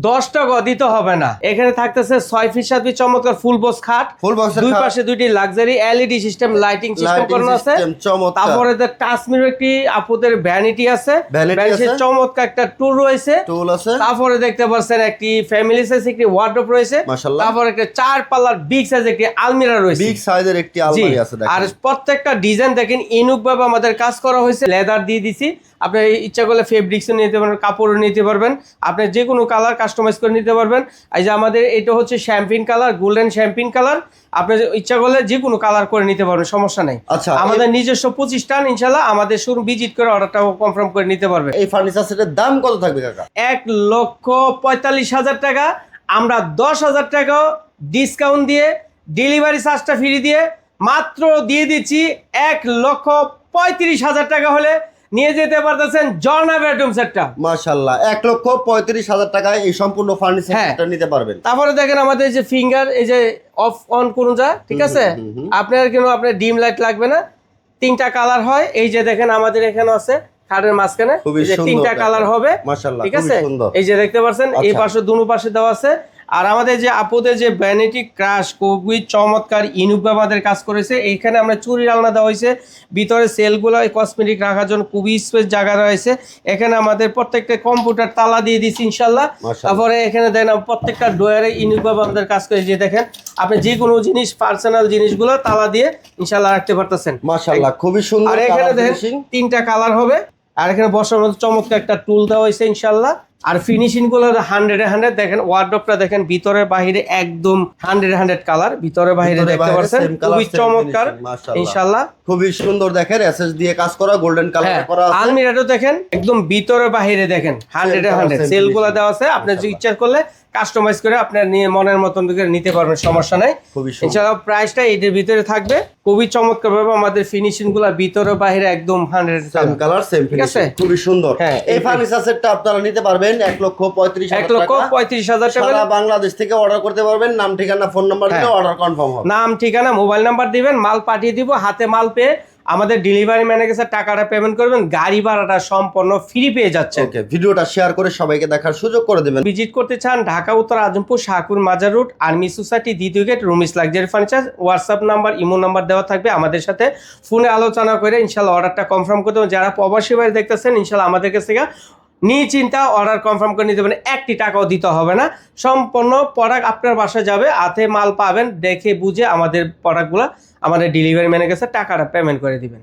10 টাকা দিতে হবে না। এখানে থাকতেছে 6 ফিট 7 ফিট চমৎকার ফুল বক্স খাট, দুই পাশে দুইটি luxury LED system lighting system করানো আছে। তারপরে কাশ্মীর একটি আপুদের ভ্যানিটি আছে, ভ্যানিটির চমৎকার একটা টুল রয়েছে। তারপরে দেখতে পাচ্ছেন একটি ফ্যামিলি সাইজ একটি ওয়ার্ডরোব রয়েছে। তারপরে একটা 4 পাল্লার বিগ সাইজ একটি আলমিরা রয়েছে, বিগ সাইজের একটি আলমারি আছে। আর প্রত্যেকটা ডিজাইন দেখেন ইউনিক ভাবে আমাদের কাজ করা হয়েছে। লেদার দিয়ে দিছি, আপনি ইচ্ছা করলে ফেব্রিক্সও নিতে পারবেন, কাপড়ও নিতে পারবেন, আপনি যে কোনো কালার কাস্টমাইজ করে নিতে পারবেন। এই যে আমাদের এটা হচ্ছে champagne colour, golden champagne colour, আপনি ইচ্ছা করলে যে কোনো কালার করে নিতে পারবেন, সমস্যা নেই। আচ্ছা, আমাদের নিজস্ব প্রতিষ্ঠান, ইনশাআল্লাহ আমাদের শোরুম ভিজিট করে অর্ডারটাও কনফার্ম করে নিতে পারবেন। এই ফার্নিচার সেটের দাম কত থাকবে কাকা? 1,45,000 টাকা। আমরা 10,000 টাকা ডিসকাউন্ট দিয়ে ডেলিভারি চার্জটা ফ্রি দিয়ে মাত্র দিয়ে দিচ্ছি 1,35,000 টাকা হলে নিয়ে যেতে পারতেছেন ঝর্ণা বেডরুম সেটটা। মাশাআল্লাহ, 1,35,000 টাকায় এই সম্পূর্ণ ফার্নিচার সেটটা নিতে পারবেন। তারপরে দেখেন আমাদের যে ফিঙ্গার, এই যে অফ অন কোন যা, ঠিক আছে, আপনার কিন্তু আপনার ডিম লাইট লাগবে না, 3টা কালার হয়। এই যে দেখেন আমাদের এখানে আছে খাটের মাঝখানে যে 3টা কালার হবে, মাশাআল্লাহ, ঠিক আছে। এই যে দেখতে পাচ্ছেন এই পাশে দুনো পাশে দেওয়া আছে। আর আমাদের যে আপুদের যে ভ্যানিটি ক্রাশ খুবই চমৎকার ইউনিক আমাদের কাজ করেছে। এইখানে আমরা চুরির আলনা দেওয়া হয়েছে, ভিতরে সেলগুলো কসমেটিক রাখার জন্য খুবই স্পেস জায়গা রয়েছে। এখানে আমাদের প্রত্যেকটা কম্পিউটার তালা দিয়ে দিচ্ছি ইনশাল্লাহ। তারপরে এখানে দেখেন প্রত্যেকটা ডোয়ারে ইউনিক ভাবে আমাদের কাজ করে। যে দেখেন আপনি যে কোনো জিনিস পার্সোনাল জিনিসগুলো তালা দিয়ে ইনশাল্লাহ রাখতে পারতেছেন। মাশাআল্লাহ, খুবই সুন্দর। আর এখানে দেখেন 3টা কালার হবে। আর এখানে বসার মতো চমৎকার একটা টুল দেওয়া হয়েছে ইনশাল্লাহ। আর ফিনিশিং গুলো 100-100 দেখেন। ওয়ার্ডরোবটা দেখেন ভিতরে বাহিরে একদম 100-100 কালার, ভিতরে বাহিরে দেখতে পাচ্ছেন খুবই চমৎকার ইনশাআল্লাহ, খুবই সুন্দর। দেখেন এসএস দিয়ে কাজ করা, গোল্ডেন কালার করা আছে। আলমিরাটাও দেখেন একদম ভিতরে বাহিরে দেখেন 100-100 সেলগুলো দেওয়া আছে। আপনি যদি ইচ্ছা করলে কাস্টমাইজ করে আপনার নিয়ে মনের মতন করে নিতে পারবেন, সমস্যা নাই ইনশাআল্লাহ। প্রাইসটা এটার ভিতরে থাকবে। খুবই চমৎকার ভাবে আমাদের ফিনিশিং গুলো ভিতরে বাহিরে একদম 100 সেম কালার সেম ফিনিশিং, খুবই সুন্দর। এই ফার্নিচার সেটটা আপনারা নিতে পারবেন 1,35,000 টাকা। সারা বাংলাদেশ থেকে অর্ডার করতে পারবেন। নাম ঠিকানা ফোন নাম্বার দিলে অর্ডার কনফার্ম হবে। নাম ঠিকানা মোবাইল নাম্বার দিবেন, মাল পাঠিয়ে দিব। হাতে মাল পেয়ে আমাদের ডেলিভারি ম্যানের কাছে টাকাটা পেমেন্ট করবেন, গাড়ি ভাড়াটা সম্পূর্ণ ফ্রি পেয়ে যাচ্ছে। ওকে, ভিডিওটা শেয়ার করে সবাইকে দেখার সুযোগ করে দেবেন। ভিজিট করতে চান ঢাকা উত্তর Azampur Shahpur Mazar road army society দ্বিতীয় gate, Rumis luxury furniture. WhatsApp number imo number দেওয়া থাকবে। আমাদের সাথে ফোনে আলোচনা করে ইনশাআল্লাহ অর্ডারটা কনফার্ম করতে হবে। যারা প্রবাসী বাইরে দেখতেছেন ইনশাআল্লাহ আমাদের কাছ থেকে নিশ্চিন্তা অর্ডার কনফার্ম করে নিতে পারেন। 1টি টাকাও দিতে হবে না, সম্পূর্ণ প্রোডাক্ট আপনার বাসায় যাবে, হাতে মাল পাবেন, দেখে বুঝে আমাদের প্রোডাক্টগুলো আমাদের ডেলিভারি ম্যানের কাছে টাকাটা পেমেন্ট করে দিবেন।